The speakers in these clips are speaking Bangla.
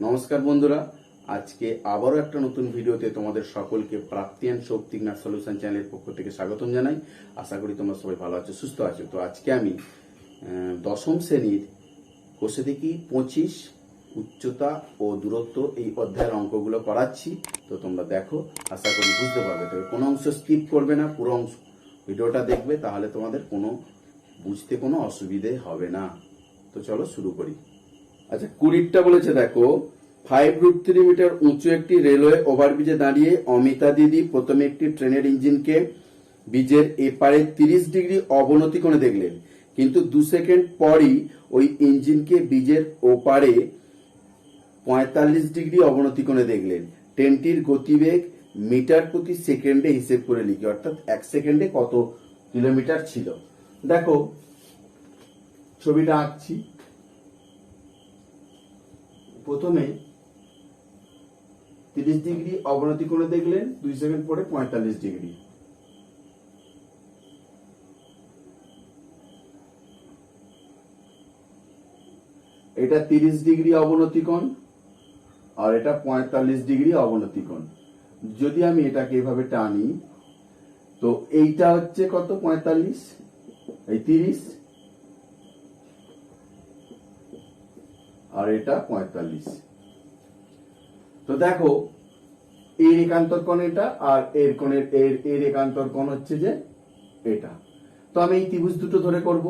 নমস্কার বন্ধুরা, আজকে আবারও একটা নতুন ভিডিওতে তোমাদের সকলকে প্রাপ্তি অ্যান্ড শক্তি ম্যাথ সলিউশন চ্যানেলের পক্ষ থেকে স্বাগতম জানাই। আশা করি তোমরা সবাই ভালো আছো, সুস্থ আছো। তো আজকে আমি দশম শ্রেণীর কোষে দেখি 25 উচ্চতা ও দূরত্ব এই অধ্যায়ের অঙ্কগুলো করাচ্ছি। তো তোমরা দেখো, আশা করি বুঝতে পারবে। তবে কোনো অংশ স্কিপ করবে না, পুরো অংশ ভিডিওটা দেখবে, তাহলে তোমাদের বুঝতে কোনো অসুবিধে হবে না। তো চলো শুরু করি। আচ্ছা, 20টা বলেছে, দেখো 5√3 মিটার উঁচু একটি রেলওয়ে ওভারব্রিজে দাঁড়িয়ে অমিতা দিদি প্রথমে একটি ট্রেনের ইঞ্জিনকে ব্রিজের এপারে 30 ডিগ্রি অবনতি করে দেখলেন, কিন্তু 2 সেকেন্ড পরই ওই ইঞ্জিনকে ব্রিজের ওপারে 45 ডিগ্রি অবনতি করে দেখলেন। ট্রেনটির গতিবেগ মিটার প্রতি সেকেন্ডে হিসেব করে লিখি, অর্থাৎ 1 সেকেন্ডে কত কিলোমিটার ছিল। দেখো ছবিটা আঁকছি। প্রথমে 30 ডিগ্রি অবনতি করে দেখলেন, 2 সেকেন্ড পরে 45 ডিগ্রি। এটা 30 ডিগ্রি অবনতি কোণ আর এটা 45 ডিগ্রি অবনতি কোণ। যদি আমি এটাকে এভাবে টানি, তো এইটা হচ্ছে কত, 45, এই 30, আর এটা 45। তো দেখো এর একান্তর কোণ এটা, আর এর কোণের এর একান্তর কোণ হচ্ছে যে এটা। তো আমি এই ত্রিভুজ দুটো ধরে করব।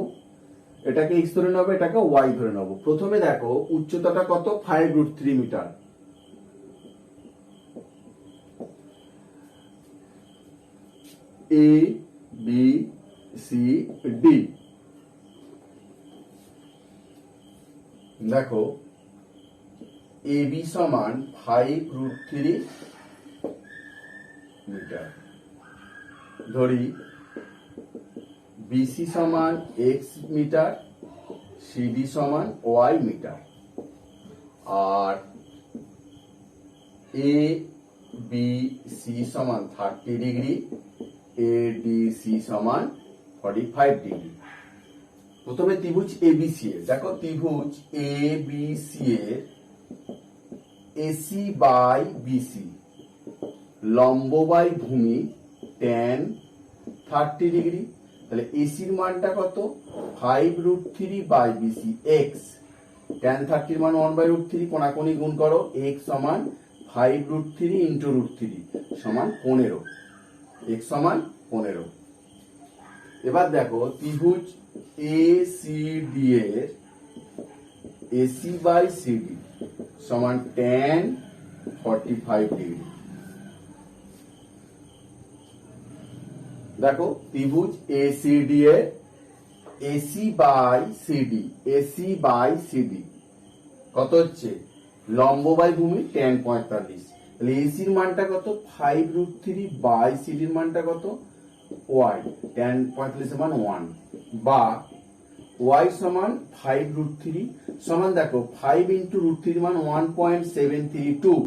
এটাকে x ধরে নেবো, এটাকে y ধরে নেবো। প্রথমে দেখো উচ্চতাটা কত, 5√3 metre. A B C D। দেখো AB সমান 5√3 মিটার। ধরি BC সমান x মিটার, CD সমান y মিটার, আর ABC সমান 30 ডিগ্রি, ADC সমান 45 ডিগ্রি। প্রথমে ত্রিভুজ ABC এর, দেখো ত্রিভুজ ABC এর AC বাই BC লম্ব বাই ভূমি tan 30 ডিগ্রি। তাহলে এসির মানটা কত, 5√3 বাই BC x। tan 30 মান 1/√3, কোণাকুণি গুণ করো, x সমান 5√3 ইন্টু √3 সমান 15, x সমান 15। এবার দেখো ত্রিভুজ ACD এর AC বাই CD সমান tan 45 ডিগ্রি। দেখো ত্রিভুজ ACD এর AC বাই CD কত হচ্ছে, লম্ব বাই ভূমি tan 45। তাহলে AC এর মানটা কত, 5√3 বাই CD এর মানটা কত, y, tan 45 সমান 1, বা y সমান 5√3 সমান, দেখো 5 ইন্টু √3 মান 1.732,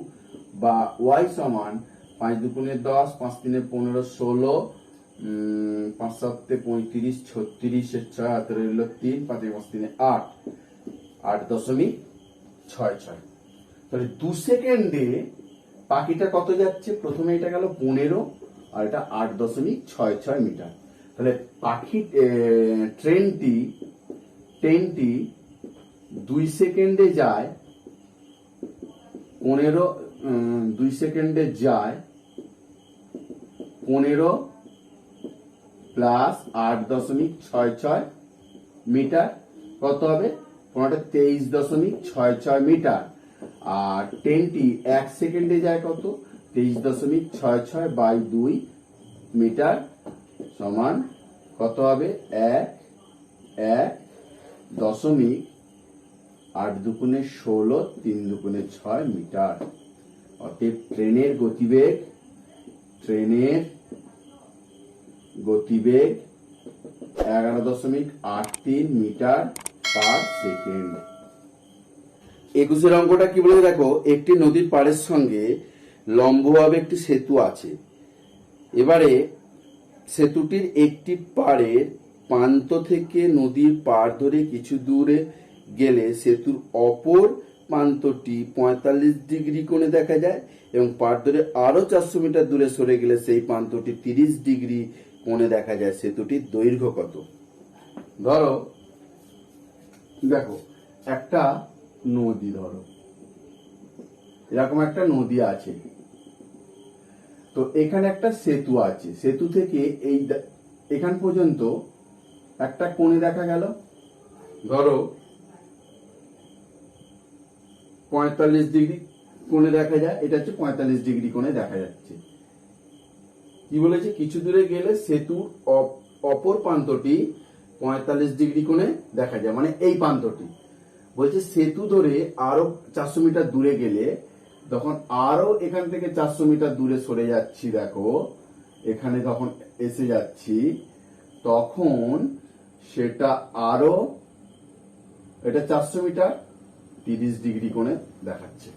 বা y সমান 5 দুগুণে 10, 5 তিনে 15, 16, 5 সাতে 35, 36, 6 হাতে রইল 3, 5 5 তিনে 8, 8.66। তাহলে 2 সেকেন্ডে পাখিটা কত যাচ্ছে, প্রথমে এটা গেল 15 আর এটা 8.66 মিটার। তাহলে ট্রেনটি 2 সেকেন্ডে যায় 2 সেকেন্ডে যায় 15 প্লাস 8.66 মিটার, কত হবে, 23.66 মিটার। আর ট্রেনটি 1 সেকেন্ডে যায় কত, 23.66 বাই 2 মিটার সমান কত হবে, 1.8 দুগুণে 16, 3 দুগুণে 6 মিটার। অতএব ট্রেনের গতিবেগ 11.83 মিটার পার সেকেন্ড। 21 অঙ্কটা কি বলে, দেখো একটি নদীর পাড়ের সঙ্গে লম্বভাবে একটি সেতু আছে। এবারে সেতুটির একটি পাড়ের প্রান্ত থেকে নদীর পাড় ধরে কিছু দূরে গেলে সেতুর অপর প্রান্তটি 45 ডিগ্রি কোণে দেখা যায় এবং পাড় ধরে আরো 400 মিটার দূরে সরে গেলে সেই প্রান্তটি 30 ডিগ্রি কোণে দেখা যায়। সেতুটির দৈর্ঘ্য কত? ধরো দেখো একটা নদী, ধরো এরকম একটা নদী আছে, তো এখানে একটা সেতু আছে, সেতু থেকে এই এখান পর্যন্ত একটা কোণে দেখা গেল, ধরো 45 ডিগ্রি কোণে দেখা যায়, এটা হচ্ছে 45 ডিগ্রি কোণে দেখা যাচ্ছে। কি বলেছে? কিছু দূরে গেলে সেতুর অপর প্রান্তটি 45 ডিগ্রি কোণে দেখা যায়, মানে এই প্রান্তটি। বলছে সেতু ধরে আরো 400 মিটার দূরে গেলে, তখন আরো এখান থেকে 400 মিটার দূরে সরে যাচ্ছি, দেখো এখানে যখন এসে যাচ্ছি তখন সেটা আরো, এটা 400 মিটার 30 ডিগ্রি কোণে দেখাচ্ছে।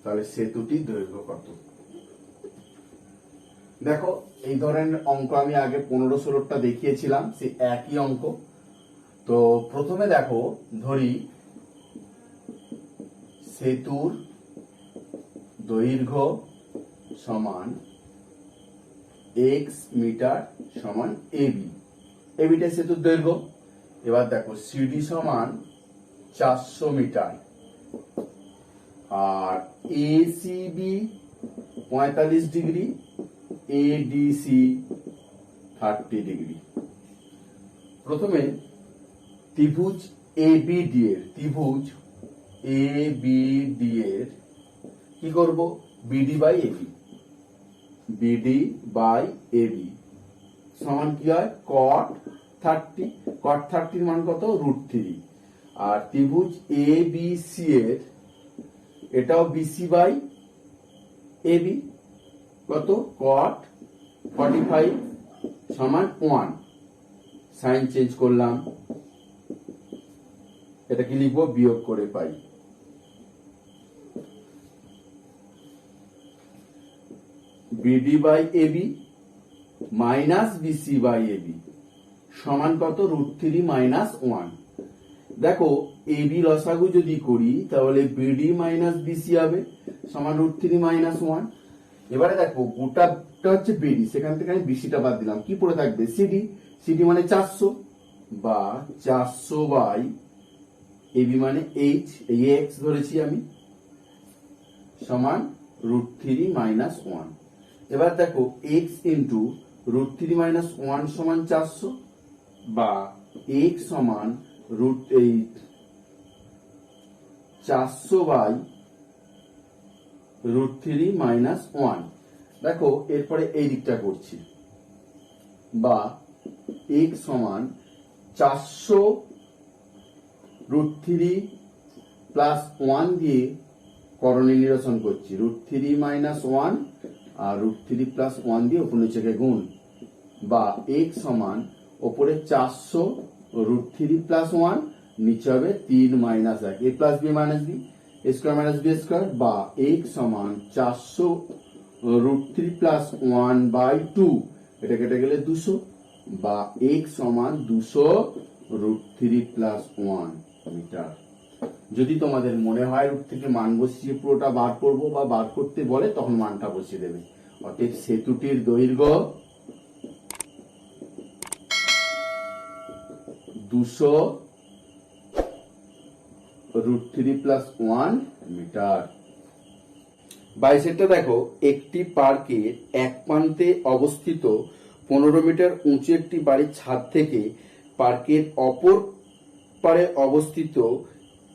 তাহলে সেতুটির দৈর্ঘ্য কত? দেখো এই ধরনের অঙ্ক আমি আগে 15-16টা দেখিয়েছিলাম, সে একই অঙ্ক। তো প্রথমে দেখো, ধরি সেতুর দৈর্ঘ্য সমান x মিটার সমান এবি, এবিটা সেতুর দৈর্ঘ্য। এবার দেখো সিডি সমান 400 মিটার আর এসিবি 45 ডিগ্রি, এডিসি 30 ডিগ্রি। প্রথমে ত্রিভুজ এবিডি এর কি করব? BD by AB, BD by AB সমান কি হয়? cot 30। cot 30 এর মান কত? √3। আর ত্রিভুজ এবিসি এর এটাও বিসি বাই এবি, কত? cot 45 সমান 1। সাইন চেঞ্জ করলাম, এটা কি লিখবো? বিয়োগ করে পাই। BD by AB minus BC by AB সমান কত? √3 মাইনাস 1। দেখো এবি লসাগু যদি করি তাহলে বিডি মাইনাস বিসি হবে সমান √3 মাইনাস 1। এবারে দেখো গোটাটা হচ্ছে বিডি, সেখান থেকে আমি বিসিটা বাদ দিলাম, কি পড়ে থাকবে? সিডি। সিডি মানে 400 বা 400 বাই এবি মানে এইচ, এই এক্স ধরেছি আমি, সমান √3 মাইনাস 1। এবার দেখো এক্স ইন্টু √3 মাইনাস 1 সমান 400 বা এক্স সমান √400 বাই √3 মাইনাস 1। দেখো এরপরে এই দিকটা করছি, বা এক্স সমান 400 √3 প্লাস 1 দিয়ে করণীয় নিরসন করছি, √3 মাইনাস 1 আর √3 প্লাস 1 দিয়ে উপর নিচেকে গুণ, বা x সমান ওপরে 400 √3 প্লাস 1, নিচে হবে 3 minus 1, a plus B minus B, a square minus B square, বা x সমান 400 √3 প্লাস 1 বাই 2, এটা কেটে গেলে 200, বা x সমান 200 √3 প্লাস 1 মিটার। যদি তোমাদের মনে হয় রুট থেকে মান বসিয়ে পুরোটা বার করবো বা বার করতে বলে, তখন মানটা বসিয়ে দেবে। অতএব সেতুটির দৈর্ঘ্য 200 √3 প্লাস 1 মিটার। 22 দেখো, একটি পার্কের এক প্রান্তে অবস্থিত 15 মিটার উঁচু একটি বাড়ির ছাদ থেকে পার্কের অপর পারে অবস্থিত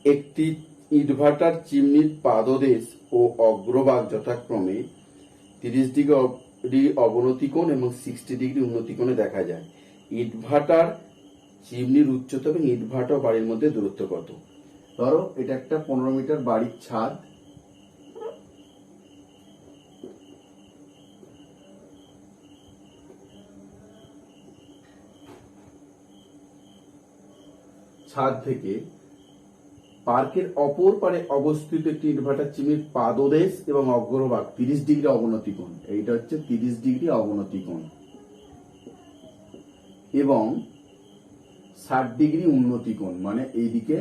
একটি ইটভাটার চিমনির পাদদেশ ও অগ্রভাগ যথাক্রমে 30 ডিগ্রি অবনতি কোণ এবং 60 ডিগ্রি উন্নতি কোণে দেখা যায়। ইটভাটার চিমনির উচ্চতা এবং ইটভাটা বাড়ির মধ্যে দূরত্ব কত? ধরো এটা একটা 15 মিটার বাড়ির ছাদ, ছাদ থেকে পার্কের অপর পারে অবস্থিত একটি ইটভাটার চিমনির পাদদেশ এবং অগ্রভাগ 30 ডিগ্রি অবনতি কোণ, এইটা হচ্ছে 30 ডিগ্রি অবনতি কোণ, এবং 60° উন্নতি কোণ, মানে এইদিকে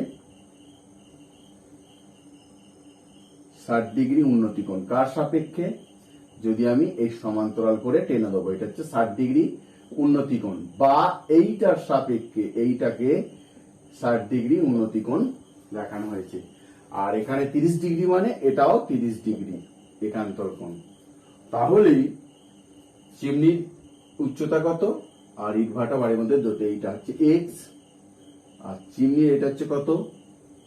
60° উন্নতি কোণ কার সাপেক্ষে, যদি আমি এই সমান্তরাল করে টেনে দেবো, এটা হচ্ছে 60° উন্নতি কোণ, বা এইটার সাপেক্ষে এইটাকে 60° উন্নতি কোণ দেখানো হয়েছে। আর এখানে 30° মানে এটাও 30° একান্তর কোণ। তাহলেই চিমনির উচ্চতা কত আর ইটভাটা বাড়ির মধ্যে দুটো, এইটা হচ্ছে এক্স, আর চিমনির এটা হচ্ছে কত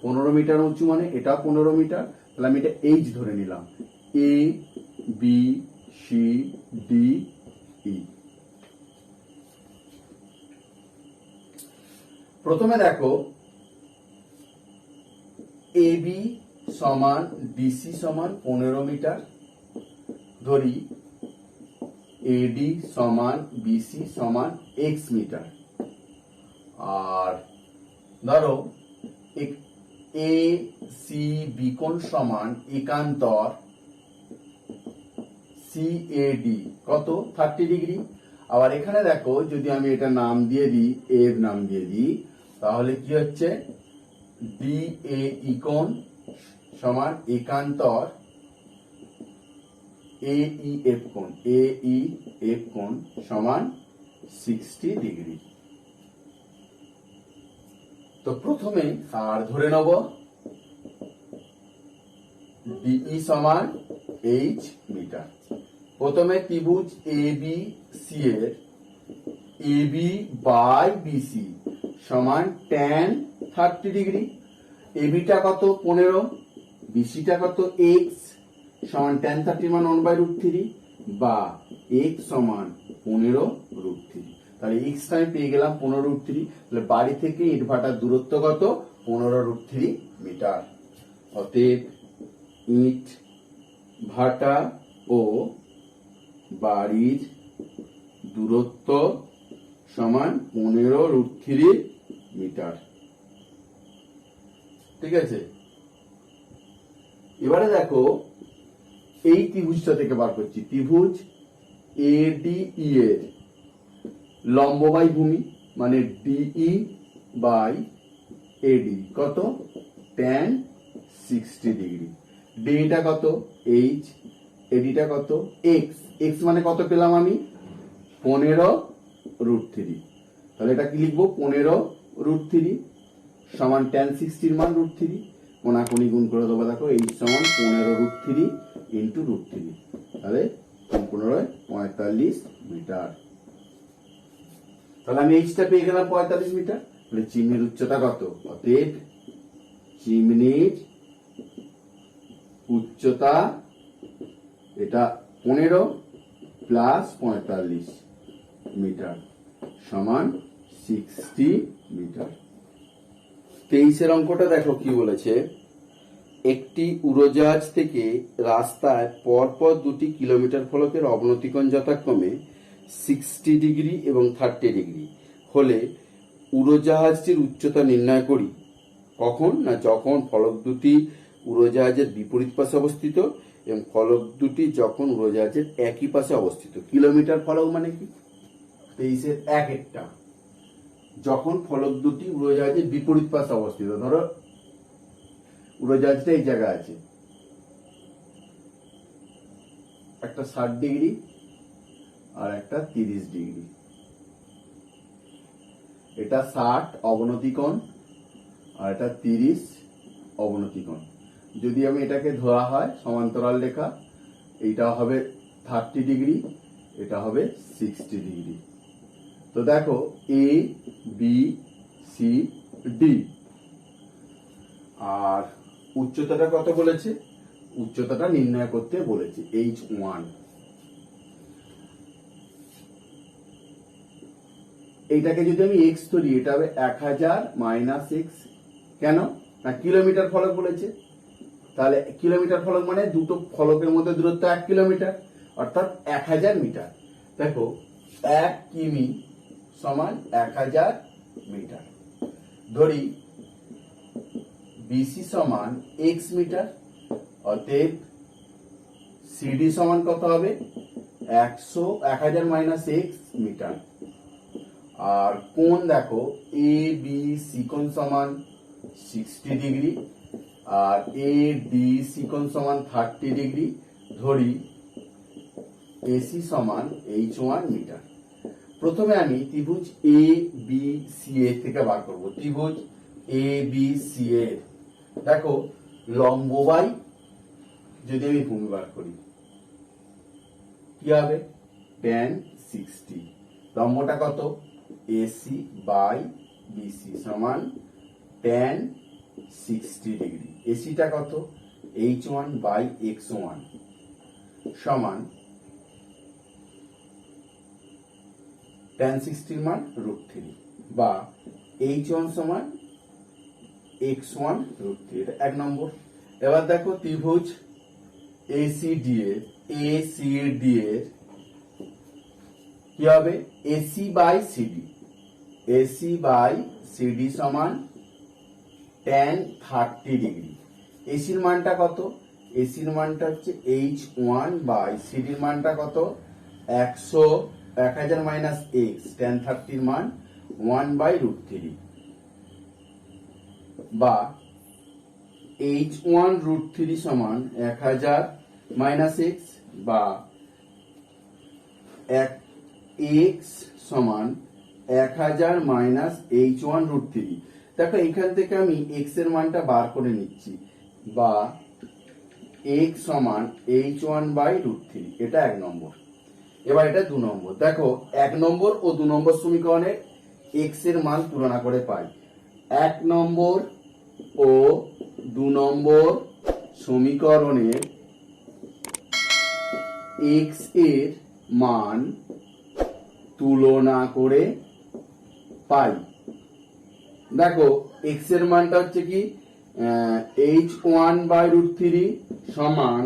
15 মিটার উঁচু, মানে এটা 15 মিটার। তাহলে আমি এটা এইচ ধরে নিলাম, A B C D E. প্রথমে দেখো এ বি সমান ডিসি সমান 15 মিটার, ধরি এডি সমান বিসি সমান এক্স মিটার, আর ধরো এ সি বি কোণ সমান একান্তর সিএডি কত 30°। আবার এখানে দেখো যদি আমি এটা নাম দিয়ে দিই, এর নাম দিয়ে দিই, তাহলে কি হচ্ছে ডিএই কোণ সমান একান্তর এইএফ কোণ, এইএফ কোণ সমান 60°। তো প্রথমে আর ধরে নেব ডিই সমান এইচ মিটার। প্রথমে ত্রিভুজ এ বি সি এর এ বি বাই বিসি সমান tan 30°। এবিটা কত 15, বিসিটা কত এক্স সমান tan 30 মান 1/√3, বা এক্স সমান 15√3। তাহলে এক্স আমি পেয়ে গেলাম 15√3। তাহলে বাড়ি থেকে ইটভাটার দূরত্ব কত 15√3 মিটার। অতএব ইট ভাটা ও বাড়ির দূরত্ব সমান 15√3 মিটার। ঠিক আছে, এবারে দেখো এই ত্রিভুজটা থেকে বার করছি, ত্রিভুজ এডিই এর লম্ব বাই ভূমি মানে ডিই বাই এডি কত tan 60°। ডিটা কত এইচ, এডিটা কত এক্স, এক্স মানে কত পেলাম আমি 15√3। তাহলে এটা কি লিখবো 15√3 সমান tan 60 মান √3, কোনাকুনি গুণ করে দেবো। দেখো এইচ সমান 15√3 ইন্টু √3, তাহলে 15 মিটার। তাহলে আমি এইচটা পেয়ে গেলাম 45 মিটার। তাহলে চিমনির উচ্চতা কত, অতএব চিমনির উচ্চতা এটা 15 প্লাস 45 মিটার সমান 60 মিটার। 23 অঙ্কটা দেখো কি বলেছে, একটি উড়োজাহাজ থেকে রাস্তায় পরপর 2টি কিলোমিটার ফলকের অবনতিকোণ যথাক্রমে 60° এবং 30° হলে উড়োজাহাজটির উচ্চতা নির্ণয় করি। কখন না, যখন ফলক দুটি উড়োজাহাজের বিপরীত পাশে অবস্থিত এবং ফলক দুটি যখন উড়োজাহাজের একই পাশে অবস্থিত। কিলোমিটার ফলক মানে কি 23-এর একটা, যখন ফলক দুটি উড়োজাহাজের বিপরীত পাশে অবস্থিত। ধরো উড়োজাহাজটা এই জায়গায় আছে, একটা 60° আর একটা 30°। এটা 60 অবনতি কোণ আর এটা 30 অবনতি কোণ। যদি আমি এটাকে ধরা হয় সমান্তরাল রেখা, এইটা হবে 30°, এটা হবে 60°। তো দেখো এ বি সি ডি, আর উচ্চতাটা কত বলেছে, উচ্চতাটা নির্ণয় করতে বলেছে h1। এইটাকে যদি আমি এক্স ধরি, এটা হবে 1000 মাইনাস এক্স। কেন না, কিলোমিটার ফলক বলেছে, তাহলে কিলোমিটার ফলক মানে দুটো ফলকের মধ্যে দূরত্ব 1 কিলোমিটার, অর্থাৎ 1000 মিটার। দেখো 1 কিমি সমান 1000 মিটার। ধরি বিসি সমান এক্স মিটার, অতএব সিডি সমান কত হবে 1000 মাইনাস এক্স মিটার। আর কোণ দেখো এ বি সি কোণ সমান 60 ডিগ্রি আর এ ডি সি কোণ সমান 30 ডিগ্রি। ধরি এসি সমান h1 মিটার। প্রথমে আমি ত্রিভুজ এ বি সি এ থেকে বার করব। ত্রিভুজ এ বি সি এ দেখো লম্ব বাই যদি আমি ভূমি বার করি কি হবে tan 60। লম্বটা কত এসি বাই বিসি সমান tan 60 ডিগ্রি। এসিটা কত h1 বাই x1 সমান tan 60 এর মান √3 বা h1 সমান x1 √3। এটা এক নম্বর। এবার দেখো ত্রিভুজ ACD এর কি হবে AC বাই CD সমান tan 30 ডিগ্রি। এসির মানটা কত এসির মানটা হচ্ছে h1 বাই সিডির মানটা কত 1000 মাইনাস x tan 30 এর মান 1 বাই √3 বা h1 √3 সমান 1000 মাইনাস x বা x সমান 1000 মাইনাস h1 √3। দেখো এখান থেকে আমি x এর মানটা বার করে নিচ্ছি বা x সমান h1 বাই √3। এটা এক নম্বর। এবার এটা দু নম্বর। দেখো এক নম্বর ও দু নম্বর সমীকরণে x এর মান তুলনা করে পাই। এক নম্বর ও দু নম্বর সমীকরণে x এর মান তুলনা করে পাই। দেখো x এর মানটা হচ্ছে কি h1 বাই √3 সমান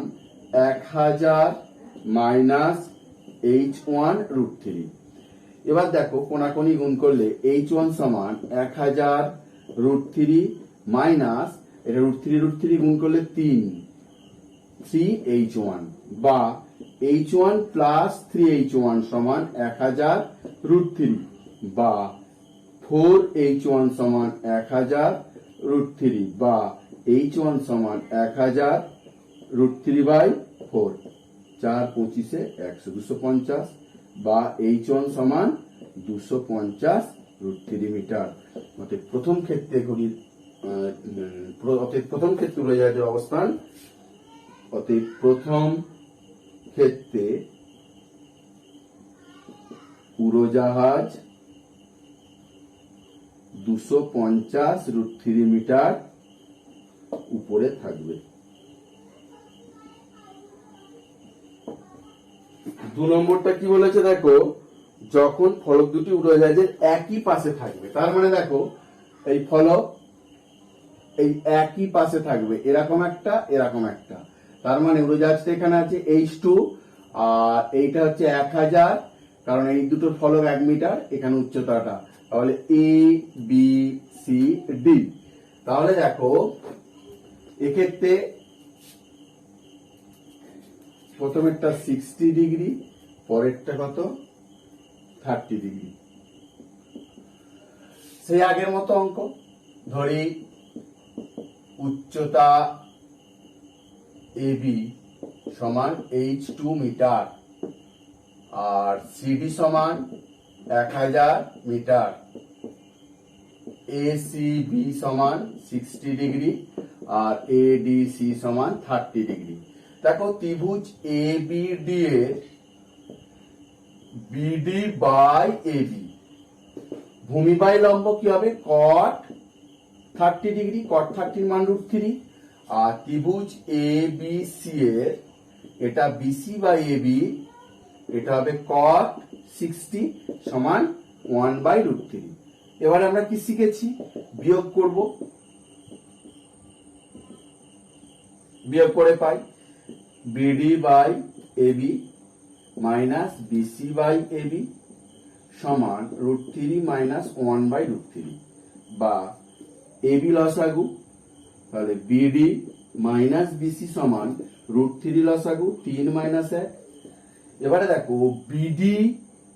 1000 মাইনাস h1 √3। এবার দেখো কোনাকুনি গুণ করলে h1 সমান 1000 √3 মাইনাস এটা √3 গুণ করলে 3h1 বা h1 প্লাস 3h1 সমান 1000 √3 বা 4h1 সমান 1000 √3 বা h1 সমান 1000 √3 বাই 4 4 25 100 250 বা h1 সমান 250 √3 মিটার। অতএব প্রথম ক্ষেত্রে উড়োজাহাজের অবস্থান অতএব প্রথম ক্ষেত্রে উড়োজাহাজ 250 √3 মিটার উপরে থাকবে। দু নম্বরটা কি বলেছে দেখো যখন ফলক দুটি উড়োজাহাজের একই পাশে থাকবে। তার মানে দেখো এই ফলক এই একই পাশে থাকবে এরকম একটা এরকম একটা। তার মানে উড়োজাহাজটা এখানে আছে h2 আর এইটা হচ্ছে 1000 কারণ এই দুটো ফলক 1 মিটার এখানে উচ্চতাটা তাহলে এ বি সি ডি। তাহলে দেখো এক্ষেত্রে প্রথমেরটা 60 ডিগ্রি পরেরটা কত 30 ডিগ্রি। সেই আগের মতো অঙ্ক ধরি উচ্চতা এবি সমান h2 মিটার আর সিডি সমান 1000 মিটার এসিবি সমান 60 ডিগ্রি আর এডিসি সমান 30 ডিগ্রি। দেখো ত্রিভুজ এবিডি এর বিডি বাই এবি ভূমি বাই লম্ব কি হবে cot 30 ডিগ্রি cot 30 এর মান √3 আর ত্রিভুজ এবিসি এর এটা বিসি বাই এবি এটা হবে cot 60 সমান 1 বাই √3। এবারে আমরা কি শিখেছি বিয়োগ করব। বিয়োগ করে পাই BD by AB minus BC by AB সমান √3 মাইনাস 1 বাই √3 বা এবি লসাগু তাহলে বিডি মাইনাস বিসি সমান √3 লসাগু 3 মাইনাস 1। এবারে দেখো বিডি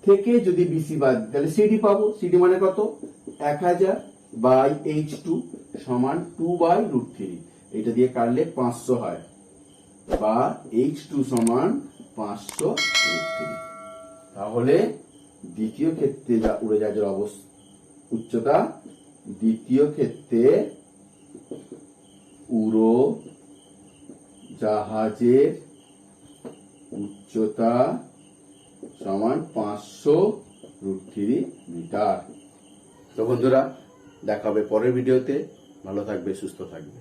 থেকে যদি বিসি বাদ দিই তাহলে সিডি পাবো। সিডি মানে কত? 1000 বাই h2 সমান 2/√3। এটা দিয়ে কাটলে 500 হয়, বা h2 সমান 500√3। তাহলে দ্বিতীয় ক্ষেত্রে যা উড়োজাহাজের উচ্চতা, দ্বিতীয় ক্ষেত্রে উড়োজাহাজের উচ্চতা সমান 500√3 মিটার। তো বন্ধুরা, দেখা হবে পরের ভিডিওতে। ভালো থাকবে, সুস্থ থাকবে।